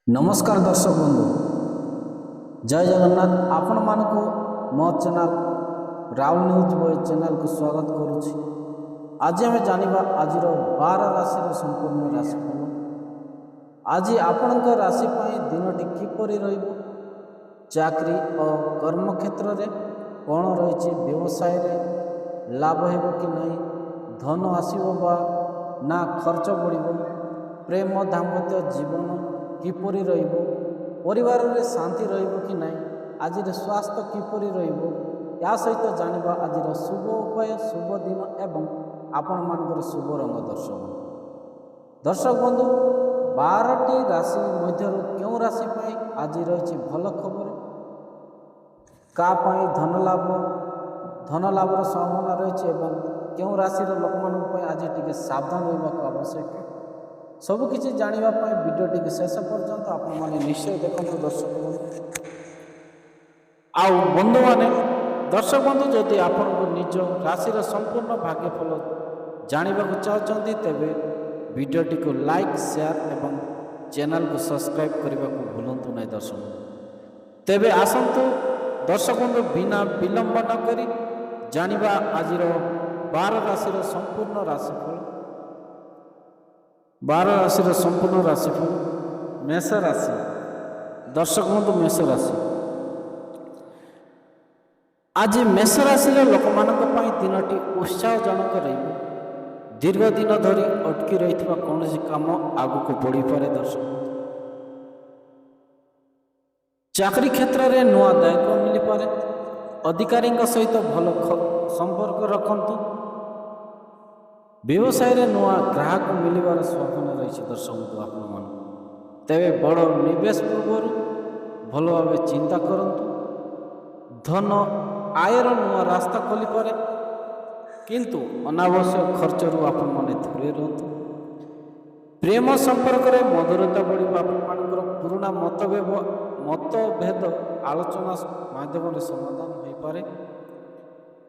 नमस्कार दर्शक बंधु जय जगन्नाथ आपण मानक मो channel Rahul news boy channel को स्वागत करुच्ची। आज आम जाना आज 12 राशि संपूर्ण राशिफल। आज आपण राशि दिनटी किपर चाकरी और कर्म क्षेत्र में कौन रही व्यवसाय रे लाभ हो कि नहीं, धन आसब ना खर्च बढ़, प्रेम दाम्पत्य जीवन किपरि रहिबो, परिवार रे शांति रहिबो कि नहीं, आज स्वास्थ्य किपरि रहिबो, या सहित जानिबा आज शुभ उपाय, शुभ दिन एवं आपण मानकर शुभ रंग दर्शक बंधु 12टी राशि मध्य क्यों राशि पाई आज रही भल खबर, का पाई धन लाभर संभावना रही एवं क्यों राशि लोक मान आज टी सावधान रहा आवश्यक। सबकि जानापी भिडियो टी शेष पर्यंत आपण निश्चय देखते दर्शक बंधु। आउ बंधु मैंने दर्शक बंधु जदि आपण निज राशि संपूर्ण भाग्यफल जानवा चाहते तेरे भिडियो टी को लाइक शेयर एवं चैनल को सब्सक्राइब करने को भूलु ना दर्शक। तेबे आसतु दर्शक बंधु बिना विलंब न करी जानिबा आज 12 राशि संपूर्ण राशिफल। 12 राशि संपूर्ण राशिफल। मेष राशि दर्शक बंधु मेष राशि आज मेष राशि लोक मानक दिनटी उत्साहजनक रही। दीर्घ दिन धरी अटकी रही कौन काम आग को बढ़ी पारे। दर्शक चाकरी क्षेत्र में नुआ दायित्व मिल पारे। अधिकारी सहित भल संपर्क रखंतु। व्यवसाय रे नुआ ग्राहक मिलवार संभावना रही। दर्शक आपण तेरे बड़ निवेश पूर्व भल भाव चिंता करंतु। धन आयर नुआ रास्ता खोली पारे, किंतु अनावश्यक खर्च रू आपण माने दूरे रहतु। प्रेम संपर्क रे मधुरता बढ़िबा आपण मानकर पुराना मतभेद आलोचना माध्यम रे समाधान होई पारे।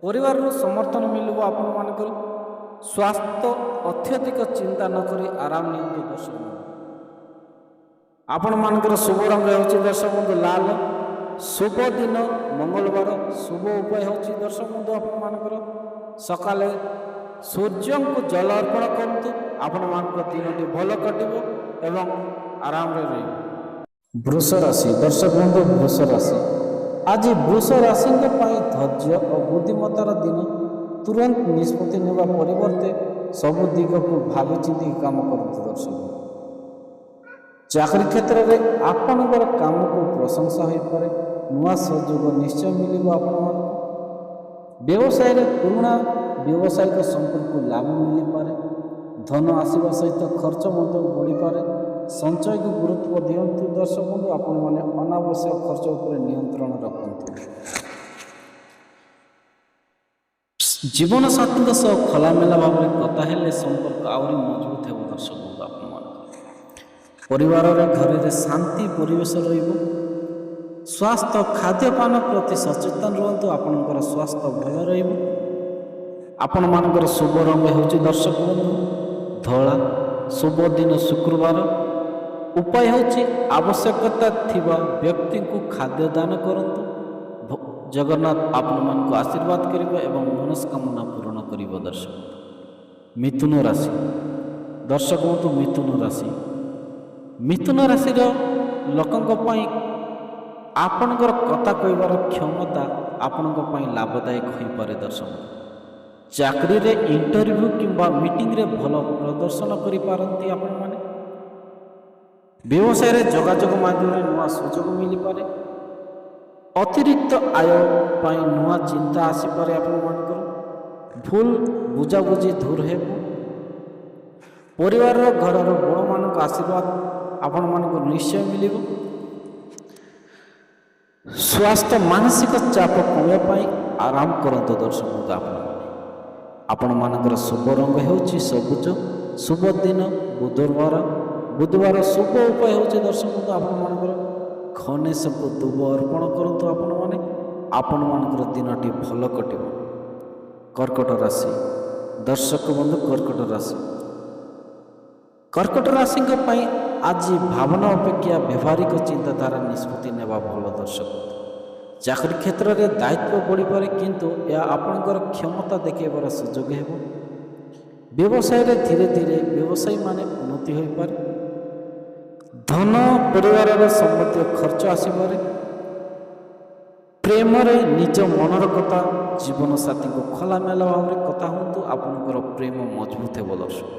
परिवार रो समर्थन मिलबो आपण मानकर। स्वास्थ्य अत्यधिक चिंता न करी आराम नियंतु। दर्शक आपण मानकर शुभ रंग होची दर्शक बंधु लाल। शुभ दिन मंगलवार। शुभ उपाय होची दर्शक बंधु आपण मानकर सकाले सूर्य को जल अर्पण करंतु। आपण मानकर दिनटी भल कटिबो एवं आराम रे रहिबो। वृष राशि दर्शक बंधु वृष राशि आज वृष राशि धैर्य और बुद्धिमत्तार दिन। तुरंत निष्पत्ति नेबा परिवर्ते सबु दिग को भावी चिंती काम करते। दर्शक चाकरी क्षेत्र में आपणकर काम को प्रशंसा हो पारे। नुआ सहयोग निश्चय मिल आपण मान। व्यवसाय रे पुराना व्यावसायिक संपर्क को लाभ मिल पारे। धन आसवा सहित खर्च बढ़ी पारे। संचय को गुरुत्व दिंतु। दर्शक बंधु आपण मैंने अनावश्यक खर्च उपर नियंत्रण रखते। जीवन साथी खोलामेला भाव में कथा हेले संपर्क आहरी मजबूत हो। दर्शक परिवार घर में शांति परिवेश रहिबो। स्वास्थ्य खाद्यपान प्रति सचेतन रुहतु। आपणकर स्वास्थ्य भल रहिबो। आपण मानकर शुभ रंग होची दर्शक बंधु धला। शुभ दिन शुक्रवार। उपाय होची आवश्यकता थिबा व्यक्ति को खाद्य दान करंतु। जगन्नाथ आपण मान को आशीर्वाद करिबा एवं मनस्कामना पूर्ण करिबा। दर्शक मिथुन राशि दर्शक बंधु मिथुन राशि लोकंक पई आपणकर कथा कहबार क्षमता आपणक पई लाभदायक होई पारे। दर्शक चाकरी रे इंटरव्यू किंबा मीटिंग रे भल प्रदर्शन करि पारंती आपण माने। व्यवसाय रे जोगाजोग माध्यम रे नुआ सुयोग मिल पारे। अतिरिक्त आय पाई नुआ चिंता आसी पारे। आपण मानकर भूल बुझाबुझी दूर हेबो। परिवार घर बड़ मान आशीर्वाद आपण मानक निश्चय मिलिबो। स्वास्थ्य मानसिक चाप कमे आराम करंतु। दर्शक आपण मानकर शुभ रंग होची सबुज। शुभ दिन बुधवार। शुभ उपाय होची दर्शक आपण मानकर गणेश को दुब अर्पण करंतु। आपण मानकर दिनटी भल कटिबो। कर्कट राशि दर्शक बंधु कर्कट राशि राशि ଆଜି ଭାବନା ଅପେକ୍ଷା ବ୍ୟବହାରିକ ଚିନ୍ତାଧାରା ନିଷ୍ପତ୍ତି ନେବା ଭଲ ଦର୍ଶକ। ଚାକିରି କ୍ଷେତ୍ରରେ ଦାୟିତ୍ୱ ବଢ଼ିପାରେ କିନ୍ତୁ ଏହା ଆପଣଙ୍କର କ୍ଷମତା ଦେଖାଇବାର ସୁଯୋଗ ହେବ। ବ୍ୟବସାୟରେ ଧୀରେ ଧୀରେ ବ୍ୟବସାୟୀମାନେ ଉନ୍ନତି ହୋଇପାରେ। ଧନ ପରିବାରର ସମ୍ବନ୍ଧୀୟ ଖର୍ଚ୍ଚ ଆସିପାରେ। ପ୍ରେମରେ ନିଜ ମନର କଥା ଜୀବନସାଥୀଙ୍କୁ ଖୋଲାମେଲା ଭାବରେ କଥା ହୁଅନ୍ତୁ। ଆପଣଙ୍କର ପ୍ରେମ ମଜବୁତ ହେବ ଦର୍ଶକ।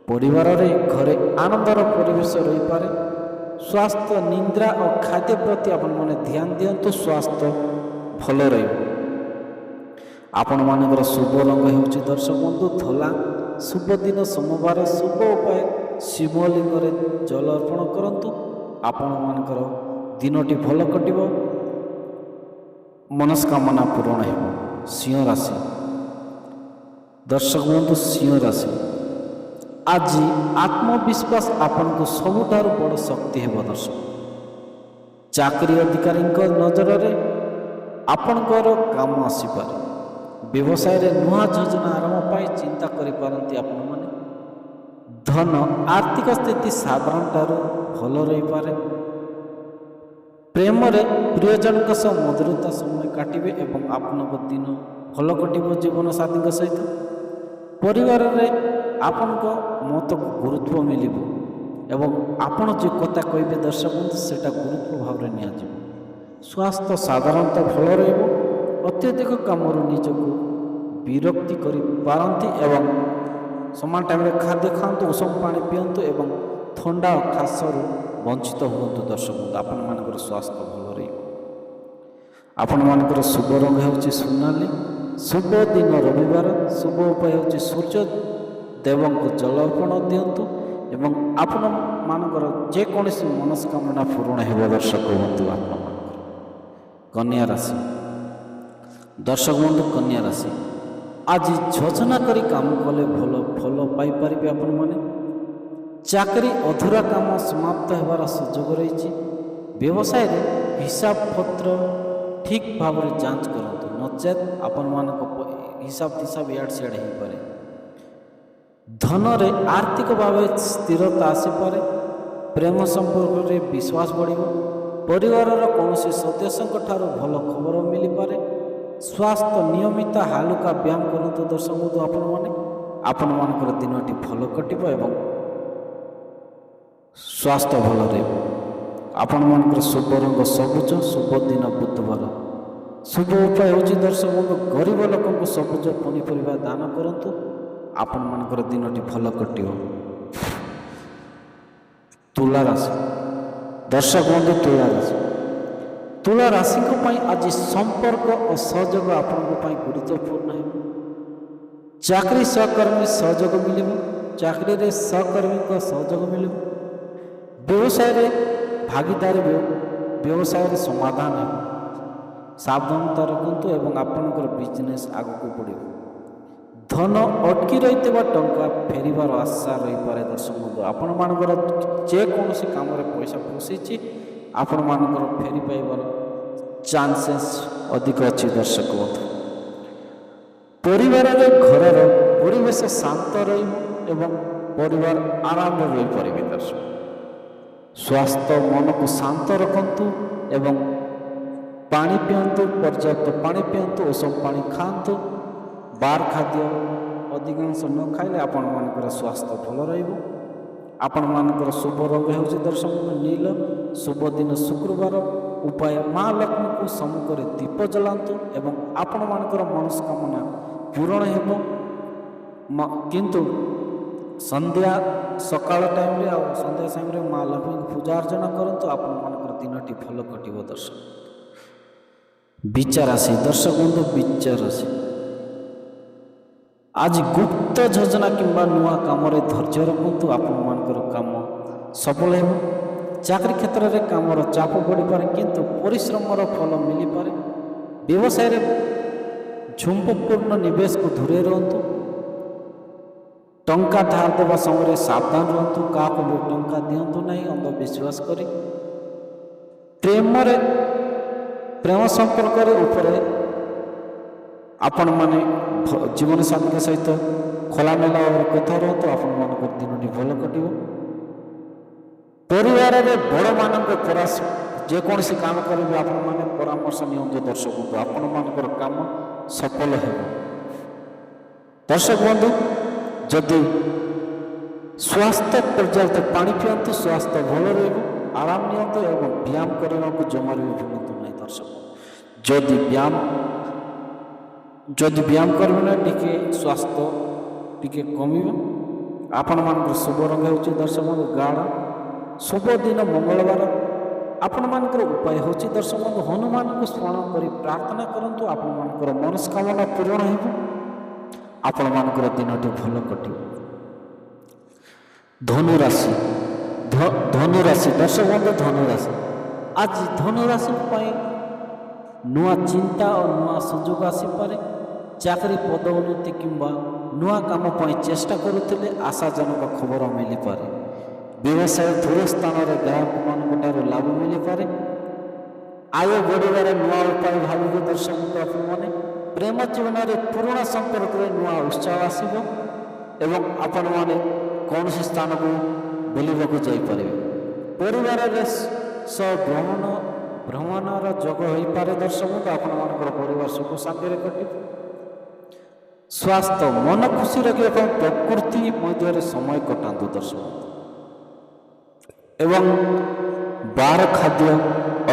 ପରିବାରରେ ଘରେ ଆନନ୍ଦର ପରିବେଶ ରହିପାରେ। ସ୍ୱାସ୍ଥ୍ୟ ନିଦ୍ରା ଓ ଖାଦ୍ୟ ପ୍ରତି ଆପଣମାନେ ଧ୍ୟାନ ଦିଅନ୍ତୁ। ସ୍ୱାସ୍ଥ୍ୟ ଭଲ ରହିବ। ଆପଣମାନଙ୍କର ଶୁଭ ରଙ୍ଗ ହେଉଛି ଦର୍ଶକ ବନ୍ଧୁ ଧଳା। ଶୁଭ ଦିନ ସୋମବାର। ଶୁଭ ଉପାୟ ଶିବଲିଙ୍ଗରେ ଜଳ ଅର୍ପଣ କରନ୍ତୁ। ଆପଣମାନଙ୍କର ଦିନଟି ଭଲ କଟିବ। ମନସ୍କାମନା ପୂରଣ ହେବ। ସିଂହ ରାଶି ଦର୍ଶକ ବନ୍ଧୁ ସିଂହ ରାଶି ଆଜି ଆତ୍ମବିଶ୍ୱାସ ଆପଣଙ୍କୁ ସବୁଠାରୁ ବଡ଼ ଶକ୍ତି ହେବ ଦର୍ଶକ। ଚାକିରି ଅଧିକାରୀଙ୍କ ନଜରରେ ଆପଣଙ୍କର କାମ ଆସିପାରେ। ବ୍ୟବସାୟରେ ନୂଆ ଯୋଜନା ଆରମ୍ଭ ପାଇଁ ଚିନ୍ତା କରିପାରନ୍ତି ଆପଣମାନେ। ଧନ ଆର୍ଥିକ ସ୍ଥିତି ସାଧାରଣଠାରୁ ଭଲ ରହିପାରେ। ପ୍ରେମରେ ପ୍ରିୟଜନଙ୍କ ସହ ମଧୁରତା ସମୟ କାଟିବେ ଏବଂ ଆପଣଙ୍କ ଦିନ ଭଲ କଟିବ ଜୀବନସାଥୀଙ୍କ ସହିତ। ପରିବାରରେ ଆପଣଙ୍କ ମତକୁ ଗୁରୁତ୍ୱ ମିଳିବ ଏବଂ ଆପଣ ଯେଉଁ କଥା କହିବେ ଦର୍ଶକ ବନ୍ଧୁ ସେଇଟା ଗୁରୁତ୍ୱ ଭାବରେ ନିଆଯିବ। ସ୍ୱାସ୍ଥ୍ୟ ସାଧାରଣତଃ ଭଲ ରହିବ। ଅତ୍ୟଧିକ କାମରୁ ନିଜକୁ ବିରକ୍ତି କରିପାରନ୍ତି ଏବଂ ସମାନ ଟାଇମରେ ଖାଦ୍ୟ ଖାଆନ୍ତୁ, ଉଷୁମ ପାଣି ପିଅନ୍ତୁ ଏବଂ ଥଣ୍ଡା ଓ ଖାସରୁ ବଞ୍ଚିତ ହୁଅନ୍ତୁ ଦର୍ଶକ ବନ୍ଧୁ। ଆପଣମାନଙ୍କର ସ୍ୱାସ୍ଥ୍ୟ ଭଲ ରହିବ। ଆପଣମାନଙ୍କର ଶୁଭ ରଙ୍ଗ ହେଉଛି ସୁନାଲି। ଶୁଭ ଦିନ ରବିବାର। ଶୁଭ ଉପାୟ ହେଉଛି ସୂର୍ଯ୍ୟ ଦେବଙ୍କୁ ଜଳ ଅର୍ପଣ ଦିଅନ୍ତୁ ଏବଂ ଆପଣମାନଙ୍କର ଯେକୌଣସି ମନସ୍କାମନା ପୂରଣ ହେବ ଦର୍ଶକ ବନ୍ଧୁ। ଆପଣମାନଙ୍କର କନ୍ୟା ରାଶି ଦର୍ଶକ ବନ୍ଧୁ କନ୍ୟା ରାଶି ଆଜି ଯୋଜନା କରି କାମ କଲେ ଭଲ ଫଳ ପାଇପାରିବେ ଆପଣମାନେ। ଚାକିରି ଅଧୁରା କାମ ସମାପ୍ତ ହେବାର ସୁଯୋଗ ରହିଛି। ବ୍ୟବସାୟରେ ହିସାବ ପତ୍ର ଠିକ୍ ଭାବରେ ଯାଞ୍ଚ କରନ୍ତୁ, ନଚେତ୍ ଆପଣମାନଙ୍କ ହିସାବ ଇଆଡ଼େ ସିଆଡ଼େ ହୋଇପାରେ। ଧନରେ ଆର୍ଥିକ ଭାବେ ସ୍ଥିରତା ଆସିପାରେ। ପ୍ରେମ ସମ୍ପର୍କରେ ବିଶ୍ୱାସ ବଢ଼ିବ। ପରିବାରର କୌଣସି ସଦସ୍ୟଙ୍କ ଠାରୁ ଭଲ ଖବର ମିଳିପାରେ। ସ୍ୱାସ୍ଥ୍ୟ ନିୟମିତ ହାଲୁକା ବ୍ୟାୟାମ କରନ୍ତୁ ଦର୍ଶକ ବନ୍ଧୁ। ଆପଣମାନଙ୍କର ଦିନଟି ଭଲ କଟିବ ଏବଂ ସ୍ୱାସ୍ଥ୍ୟ ଭଲ ରହିବ। ଆପଣମାନଙ୍କର ଶୁଭ ରଙ୍ଗ ସବୁଜ। ଶୁଭ ଦିନ ବୁଧବାର। ଶୁଭ ଉପାୟ ହେଉଛି ଦର୍ଶକ ବନ୍ଧୁ ଗରିବ ଲୋକଙ୍କୁ ସବୁଜ ପନିପରିବା ଦାନ କରନ୍ତୁ। ଆପଣମାନଙ୍କର ଦିନଟି ଭଲ କଟିବ। ତୁଳା ରାଶି ଦର୍ଶକ ବନ୍ଧୁ ତୁଳା ରାଶି ତୁଳା ରାଶିଙ୍କ ପାଇଁ ଆଜି ସମ୍ପର୍କ ଓ ସହଯୋଗ ଆପଣଙ୍କ ପାଇଁ ଗୁରୁତ୍ୱପୂର୍ଣ୍ଣ ହେବ। ଚାକିରି ସହକର୍ମୀ ସହଯୋଗ ମିଳିବ। ଚାକିରିରେ ସହକର୍ମୀଙ୍କ ସହଯୋଗ ମିଳିବ। ବ୍ୟବସାୟରେ ଭାଗିଦାରୀ ବ୍ୟବସାୟରେ ସମାଧାନ ହେବ। ସାବଧାନତା ରଖନ୍ତୁ ଏବଂ ଆପଣଙ୍କର ବିଜନେସ୍ ଆଗକୁ ବଢ଼ିବ। ଧନ ଅଟକି ରହିଥିବା ଟଙ୍କା ଫେରିବାର ଆଶା ରହିପାରେ ଦର୍ଶକ ବନ୍ଧୁ। ଆପଣମାନଙ୍କର ଯେକୌଣସି କାମରେ ପଇସା ଫସିଛି ଆପଣମାନଙ୍କର ଫେରି ପାଇବାର ଚାନ୍ସେସ୍ ଅଧିକ ଅଛି ଦର୍ଶକ ବନ୍ଧୁ। ପରିବାରରେ ଘରର ପରିବେଶ ଶାନ୍ତ ରହିବ ଏବଂ ପରିବାର ଆରାମରେ ରହିପାରିବେ ଦର୍ଶକ। ସ୍ୱାସ୍ଥ୍ୟ ମନକୁ ଶାନ୍ତ ରଖନ୍ତୁ ଏବଂ ପାଣି ପିଅନ୍ତୁ, ପର୍ଯ୍ୟାପ୍ତ ପାଣି ପିଅନ୍ତୁ, ଉଷୁମ ପାଣି ଖାଆନ୍ତୁ। ବାର ଖାଦ୍ୟ ଅଧିକାଂଶ ନ ଖାଇଲେ ଆପଣମାନଙ୍କର ସ୍ୱାସ୍ଥ୍ୟ ଭଲ ରହିବ। ଆପଣମାନଙ୍କର ଶୁଭ ରଙ୍ଗ ହେଉଛି ଦର୍ଶକ ନୀଳ। ଶୁଭ ଦିନ ଶୁକ୍ରବାର। ଉପାୟ ମା ଲକ୍ଷ୍ମୀଙ୍କୁ ସମ୍ମୁଖରେ ଦୀପ ଜଳାନ୍ତୁ ଏବଂ ଆପଣମାନଙ୍କର ମନସ୍କାମନା ପୂରଣ ହେବ। କିନ୍ତୁ ସକାଳ ଟାଇମ୍ରେ ଆଉ ସନ୍ଧ୍ୟା ଟାଇମ୍ରେ ମା ଲକ୍ଷ୍ମୀଙ୍କୁ ପୂଜା ଅର୍ଚ୍ଚନା କରନ୍ତୁ। ଆପଣମାନଙ୍କର ଦିନଟି ଭଲ କଟିବ ଦର୍ଶକ। ବିଚାର ରାଶି ଦର୍ଶକ ବନ୍ଧୁ ବିଚାର ରାଶି ଆଜି ଗୁପ୍ତ ଯୋଜନା କିମ୍ବା ନୂଆ କାମରେ ଧୈର୍ଯ୍ୟ ରଖନ୍ତୁ। ଆପଣମାନଙ୍କର କାମ ସଫଳ ହେବ। ଚାକିରି କ୍ଷେତ୍ରରେ କାମର ଚାପ ବଢ଼ିପାରେ କିନ୍ତୁ ପରିଶ୍ରମର ଫଳ ମିଳିପାରେ। ବ୍ୟବସାୟରେ ଝୁମ୍ପପୂର୍ଣ୍ଣ ନିବେଶକୁ ଦୂରେଇ ରୁହନ୍ତୁ। ଟଙ୍କା ଧାର ଦେବା ସମୟରେ ସାବଧାନ ରୁହନ୍ତୁ। କାହାକୁ ବି ଟଙ୍କା ଦିଅନ୍ତୁ ନାହିଁ ଅନ୍ଧବିଶ୍ୱାସ କରି। ପ୍ରେମ ସମ୍ପର୍କରେ ଉପରେ ଆପଣମାନେ ଜୀବନସାଥୀଙ୍କ ସହିତ ଖୋଲାମେଲା ଭାବରେ କଥା ରୁହନ୍ତୁ। ଆପଣମାନଙ୍କର ଦିନଟି ଭଲ କଟିବ। ପରିବାରରେ ବଡ଼ମାନଙ୍କ ଯେକୌଣସି କାମ କରିବେ ଆପଣମାନେ ପରାମର୍ଶ ନିଅନ୍ତୁ ଦର୍ଶକ ବନ୍ଧୁ, ଆପଣମାନଙ୍କର କାମ ସଫଳ ହେବ। ଦର୍ଶକ ବନ୍ଧୁ, ଯଦି ସ୍ୱାସ୍ଥ୍ୟ ପର୍ଯ୍ୟାପ୍ତ ପାଣି ପିଅନ୍ତୁ, ସ୍ୱାସ୍ଥ୍ୟ ଭଲ ରହିବ। ଆରାମ ନିଅନ୍ତୁ ଏବଂ ବ୍ୟାୟାମ କରିବାକୁ ଜମାରୁ ବି ଭୁଲନ୍ତୁ ନାହିଁ। ଦର୍ଶକ ଯଦି ବ୍ୟାୟାମ କରିବେ ନା ଟିକେ ସ୍ୱାସ୍ଥ୍ୟ ଟିକେ କମିବ। ଆପଣମାନଙ୍କର ଶୁଭ ରଙ୍ଗ ହେଉଛି ଦର୍ଶକ ବନ୍ଧୁ ଗାଢ଼। ଶୁଭ ଦିନ ମଙ୍ଗଳବାର। ଆପଣମାନଙ୍କର ଉପାୟ ହେଉଛି ଦର୍ଶକ ବନ୍ଧୁ ହନୁମାନଙ୍କୁ ସ୍ମରଣ କରି ପ୍ରାର୍ଥନା କରନ୍ତୁ। ଆପଣମାନଙ୍କର ମନସ୍କାମନା ପୂରଣ ହେବ। ଆପଣମାନଙ୍କର ଦିନଟି ଭଲ କଟିବ। ଧନୁରାଶି ଦର୍ଶକ ବନ୍ଧୁ, ଧନୁରାଶି ଆଜି ଧନୁରାଶି ପାଇଁ ନୂଆ ଚିନ୍ତା ଓ ନୂଆ ସୁଯୋଗ ଆସିପାରେ। ଚାକିରି ପଦୋନ୍ନତି କିମ୍ବା ନୂଆ କାମ ପାଇଁ ଚେଷ୍ଟା କରୁଥିଲେ ଆଶାଜନକ ଖବର ମିଳିପାରେ। ବ୍ୟବସାୟ ଦୂର ସ୍ଥାନରେ ଗ୍ରାହକମାନଙ୍କଠାରୁ ଲାଭ ମିଳିପାରେ। ଆୟ ବଢ଼ିବାରେ ନୂଆ ଉପାୟ ଭାବିବେ ଦର୍ଶକ ବନ୍ଧୁ ଆପଣମାନେ। ପ୍ରେମ ଜୀବନରେ ପୁରୁଣା ସମ୍ପର୍କରେ ନୂଆ ଉତ୍ସାହ ଆସିବ ଏବଂ ଆପଣମାନେ କୌଣସି ସ୍ଥାନକୁ ବୁଲିବାକୁ ଯାଇପାରିବେ। ପରିବାରରେ ଭ୍ରମଣର ଯୋଗ ହୋଇପାରେ ଦର୍ଶକ ବନ୍ଧୁ। ଆପଣମାନଙ୍କର ପରିବାର ସୁଖ ଶାନ୍ତିରେ କଟିବ। ସ୍ୱାସ୍ଥ୍ୟ ମନ ଖୁସି ରଖିବା ପାଇଁ ପ୍ରକୃତି ମଧ୍ୟରେ ସମୟ କଟାନ୍ତୁ ଦର୍ଶକ ବନ୍ଧୁ ଏବଂ ବାହାର ଖାଦ୍ୟ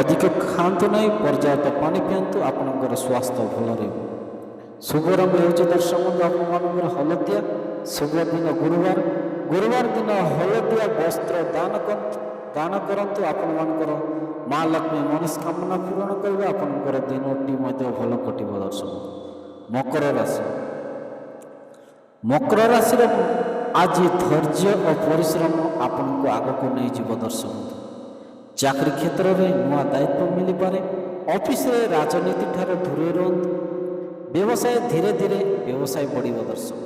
ଅଧିକ ଖାଆନ୍ତୁ ନାହିଁ। ପର୍ଯ୍ୟାପ୍ତ ପାଣି ପିଅନ୍ତୁ। ଆପଣଙ୍କର ସ୍ୱାସ୍ଥ୍ୟ ଭଲ ରହିବ। ଶୁଭ ରଙ୍ଗ ହେଉଛି ଦର୍ଶକ ବନ୍ଧୁ ଆପଣମାନଙ୍କର ହଳଦିଆ। ଶୁଭ ଦିନ ଗୁରୁବାର ଦିନ ହଳଦିଆ ବସ୍ତ୍ର ଦାନ କରନ୍ତୁ। ଆପଣମାନଙ୍କର ମା ଲକ୍ଷ୍ମୀ ମନସ୍କାମନା ପୂରଣ କରିବେ। ଆପଣଙ୍କର ଦିନଟି ମଧ୍ୟ ଭଲ କଟିବ ଦର୍ଶକ। ମକର ରାଶିର ଆଜି ଧୈର୍ଯ୍ୟ ଓ ପରିଶ୍ରମ ଆପଣଙ୍କୁ ଆଗକୁ ନେଇଯିବ ଦର୍ଶକ। ଚାକିରି କ୍ଷେତ୍ରରେ ନୂଆ ଦାୟିତ୍ୱ ମିଳିପାରେ। ଅଫିସରେ ରାଜନୀତି ଠାରୁ ଦୂରେଇ ରୁହନ୍ତୁ। ବ୍ୟବସାୟ ଧୀରେ ଧୀରେ ବଢ଼ିବ ଦର୍ଶକ।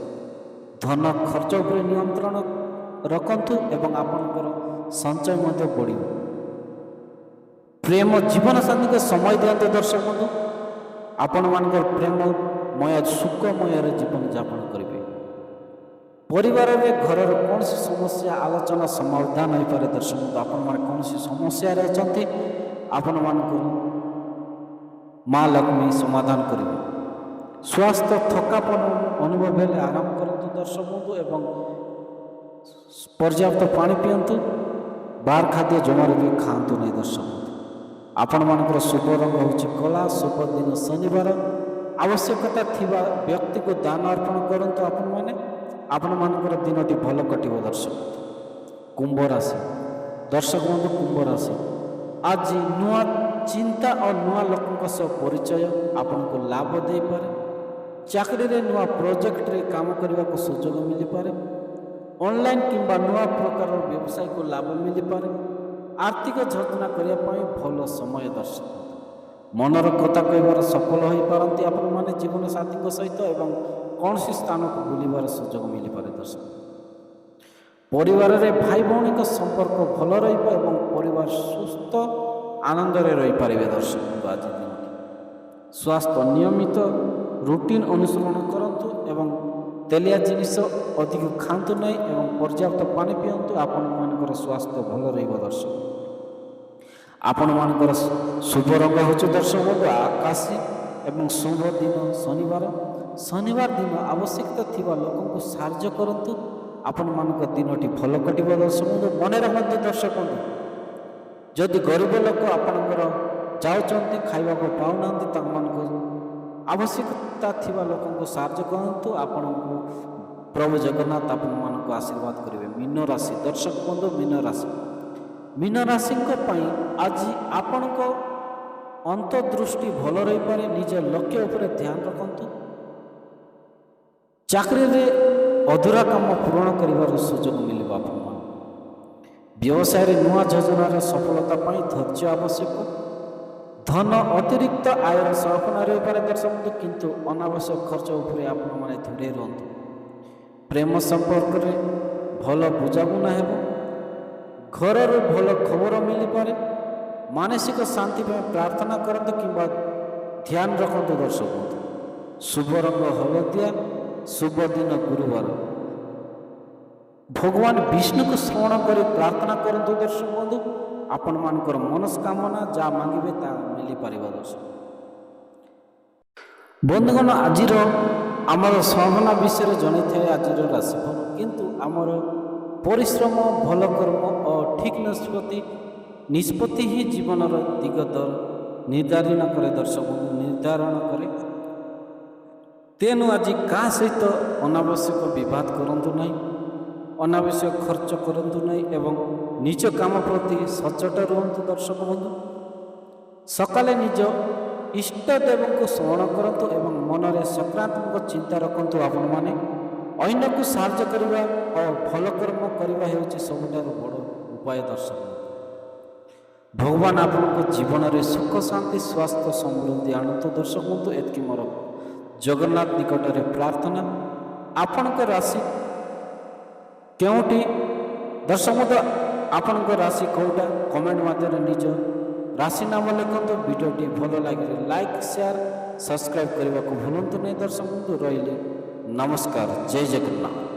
ଧନ ଖର୍ଚ୍ଚ ଉପରେ ନିୟନ୍ତ୍ରଣ ରଖନ୍ତୁ ଏବଂ ଆପଣଙ୍କର ସଞ୍ଚୟ ମଧ୍ୟ ବଢ଼ିବ। ପ୍ରେମ ଜୀବନସାଥୀଙ୍କ ସମୟ ଦିଅନ୍ତୁ ଦର୍ଶକ ବନ୍ଧୁ। ଆପଣମାନଙ୍କର ପ୍ରେମମୟ ସୁଖମୟରେ ଜୀବନଯାପନ କରିବେ। ପରିବାରରେ ଘରର କୌଣସି ସମସ୍ୟା ଆଲୋଚନା ସମାଧାନ ହୋଇପାରେ ଦର୍ଶକ ବନ୍ଧୁ। ଆପଣମାନେ କୌଣସି ସମସ୍ୟାରେ ଅଛନ୍ତି, ଆପଣମାନଙ୍କର ମା ଲକ୍ଷ୍ମୀ ସମାଧାନ କରିବେ। ସ୍ୱାସ୍ଥ୍ୟ ଥକାପଣ ଅନୁଭବ ହେଲେ ଆରାମ କରନ୍ତୁ ଦର୍ଶକ ବନ୍ଧୁ ଏବଂ ପର୍ଯ୍ୟାପ୍ତ ପାଣି ପିଅନ୍ତୁ। ବାହାର ଖାଦ୍ୟ ଜମାରୁ ବି ଖାଆନ୍ତୁ ନାହିଁ ଦର୍ଶକ ବନ୍ଧୁ। ଆପଣମାନଙ୍କର ଶୁଭ ରଙ୍ଗ ହେଉଛି କଳା। ଶୁଭ ଦିନ ଶନିବାର। ଆବଶ୍ୟକତା ଥିବା ବ୍ୟକ୍ତିକୁ ଦାନ ଅର୍ପଣ କରନ୍ତୁ। ଆପଣମାନଙ୍କର ଦିନଟି ଭଲ କଟିବ ଦର୍ଶକ। କୁମ୍ଭ ରାଶି ଦର୍ଶକ ବନ୍ଧୁ, କୁମ୍ଭ ରାଶି ଆଜି ନୂଆ ଚିନ୍ତା ଓ ନୂଆ ଲୋକଙ୍କ ସହ ପରିଚୟ ଆପଣଙ୍କୁ ଲାଭ ଦେଇପାରେ। ଚାକିରିରେ ନୂଆ ପ୍ରୋଜେକ୍ଟରେ କାମ କରିବାକୁ ସୁଯୋଗ ମିଳିପାରେ। ଅନଲାଇନ୍ କିମ୍ବା ନୂଆ ପ୍ରକାରର ବ୍ୟବସାୟକୁ ଲାଭ ମିଳିପାରେ। ଆର୍ଥିକ ଯୋଜନା କରିବା ପାଇଁ ଭଲ ସମୟ ଦର୍ଶକ। ମନର କଥା କହିବାର ସଫଳ ହୋଇପାରନ୍ତି ଆପଣମାନେ ଜୀବନସାଥୀଙ୍କ ସହିତ ଏବଂ କୌଣସି ସ୍ଥାନକୁ ବୁଲିବାର ସୁଯୋଗ ମିଳିପାରେ ଦର୍ଶକ। ପରିବାରରେ ଭାଇ ଭଉଣୀଙ୍କ ସମ୍ପର୍କ ଭଲ ରହିବ ଏବଂ ପରିବାର ସୁସ୍ଥ ଆନନ୍ଦରେ ରହିପାରିବେ ଦର୍ଶକ। ଆଜି ଦିନଟି ସ୍ୱାସ୍ଥ୍ୟ ନିୟମିତ ରୁଟିନ୍ ଅନୁସରଣ କରନ୍ତୁ ଏବଂ ତେଲିଆ ଜିନିଷ ଅଧିକ ଖାଆନ୍ତୁ ନାହିଁ ଏବଂ ପର୍ଯ୍ୟାପ୍ତ ପାଣି ପିଅନ୍ତୁ। ଆପଣମାନଙ୍କର ସ୍ୱାସ୍ଥ୍ୟ ଭଲ ରହିବ ଦର୍ଶକ। ଆପଣମାନଙ୍କର ଶୁଭ ରଙ୍ଗ ହେଉଛି ଦର୍ଶକ ବନ୍ଧୁ ଆକାଶୀ ଏବଂ ଶୁଭ ଦିନ ଶନିବାର ଦିନ ଆବଶ୍ୟକତା ଥିବା ଲୋକଙ୍କୁ ସାହାଯ୍ୟ କରନ୍ତୁ। ଆପଣମାନଙ୍କ ଦିନଟି ଭଲ କଟିବ ଦର୍ଶକ ବନ୍ଧୁ। ମନେ ରଖନ୍ତୁ ଦର୍ଶକ ବନ୍ଧୁ, ଯଦି ଗରିବ ଲୋକ ଆପଣଙ୍କର ଯାଉଛନ୍ତି ଖାଇବାକୁ ପାଉନାହାନ୍ତି, ତାଙ୍କମାନଙ୍କୁ ଆବଶ୍ୟକତା ଥିବା ଲୋକଙ୍କୁ ସାହାଯ୍ୟ କରନ୍ତୁ। ଆପଣଙ୍କୁ ପ୍ରଭୁ ଜଗନ୍ନାଥ ଆପଣମାନଙ୍କୁ ଆଶୀର୍ବାଦ କରିବେ। ମୀନ ରାଶି ଦର୍ଶକ ବନ୍ଧୁ, ମୀନ ରାଶିଙ୍କ ପାଇଁ ଆଜି ଆପଣଙ୍କ ଅନ୍ତର୍ଦୃଷ୍ଟି ଭଲ ରହିପାରେ। ନିଜ ଲକ୍ଷ୍ୟ ଉପରେ ଧ୍ୟାନ ରଖନ୍ତୁ। ଚାକିରିରେ ଅଧୁରା କାମ ପୂରଣ କରିବାର ସୁଯୋଗ ମିଳିବ ଆପଣମାନଙ୍କୁ। ବ୍ୟବସାୟରେ ନୂଆ ଯୋଜନାର ସଫଳତା ପାଇଁ ଧୈର୍ଯ୍ୟ ଆବଶ୍ୟକ। ଧନ ଅତିରିକ୍ତ ଆୟର ସମ୍ଭାବନା ରହିପାରେ ଦର୍ଶକ, କିନ୍ତୁ ଅନାବଶ୍ୟକ ଖର୍ଚ୍ଚ ଉପରେ ଆପଣମାନେ ଦୂରେଇ ରୁହନ୍ତୁ। ପ୍ରେମ ସମ୍ପର୍କରେ ଭଲ ବୁଝାବୁଣା ହେବ। ଘରରୁ ଭଲ ଖବର ମିଳିପାରେ। ମାନସିକ ଶାନ୍ତି ପାଇଁ ପ୍ରାର୍ଥନା କରନ୍ତୁ କିମ୍ବା ଧ୍ୟାନ ରଖନ୍ତୁ ଦର୍ଶକ। ଶୁଭ ରଙ୍ଗ ହଳଦିଆ। ଶୁଭ ଦିନ ଗୁରୁବାର। ଭଗବାନ ବିଷ୍ଣୁକୁ ସ୍ମରଣ କରି ପ୍ରାର୍ଥନା କରନ୍ତୁ ଦର୍ଶକ ବନ୍ଧୁ। ଆପଣମାନଙ୍କର ମନସ୍କାମନା ଯାହା ମାଗିବେ ତାହା ମିଳିପାରିବ ଦର୍ଶକ ବନ୍ଧୁଗଣ। ଆଜିର ଆମର ସାଧନା ବିଷୟରେ ଜଣାଇଥାଏ ଆଜିର ରାଶିଫଳ, କିନ୍ତୁ ଆମର ପରିଶ୍ରମ, ଭଲ କର୍ମ ଓ ଠିକ୍ ନିଷ୍ପତ୍ତି ହିଁ ଜୀବନର ଦିଗ ନିର୍ଦ୍ଧାରଣ କରେ ଦର୍ଶକ ବନ୍ଧୁ, ନିର୍ଦ୍ଧାରଣ କରେ। ତେଣୁ ଆଜି କାହା ସହିତ ଅନାବଶ୍ୟକ ବିବାଦ କରନ୍ତୁ ନାହିଁ, ଅନାବଶ୍ୟକ ଖର୍ଚ୍ଚ କରନ୍ତୁ ନାହିଁ ଏବଂ ନିଜ କାମ ପ୍ରତି ସଚେତ ରୁହନ୍ତୁ ଦର୍ଶକ ବନ୍ଧୁ। ସକାଳେ ନିଜ ଇଷ୍ଟ ଦେବଙ୍କୁ ସ୍ମରଣ କରନ୍ତୁ ଏବଂ ମନରେ ସକାରାତ୍ମକ ଚିନ୍ତା ରଖନ୍ତୁ। ଆପଣମାନେ ଅନ୍ୟକୁ ସାହାଯ୍ୟ କରିବା ଓ ଭଲ କର୍ମ କରିବା ହେଉଛି ସବୁଠାରୁ ବଡ଼ ଉପାୟ ଦର୍ଶକ। ଭଗବାନ ଆପଣଙ୍କ ଜୀବନରେ ସୁଖ, ଶାନ୍ତି, ସ୍ୱାସ୍ଥ୍ୟ, ସମୃଦ୍ଧି ଆଣନ୍ତୁ ଦର୍ଶକ ବନ୍ଧୁ। ଏତିକି ମୋର ଜଗନ୍ନାଥ ନିକଟରେ ପ୍ରାର୍ଥନା। ଆପଣଙ୍କ ରାଶି କେଉଁଠି ଦର୍ଶକ ବନ୍ଧୁ, ଆପଣଙ୍କ ରାଶି କେଉଁଟା କମେଣ୍ଟ ମାଧ୍ୟମରେ ନିଜ ରାଶି ନାମ ଲେଖନ୍ତୁ। ଭିଡ଼ିଓଟି ଭଲ ଲାଗିଲେ ଲାଇକ୍, ସେୟାର, ସବସ୍କ୍ରାଇବ୍ କରିବାକୁ ଭୁଲନ୍ତୁ ନାହିଁ ଦର୍ଶକ ବନ୍ଧୁ। ରହିଲେ ନମସ୍କାର, ଜୟ ଜଗନ୍ନାଥ।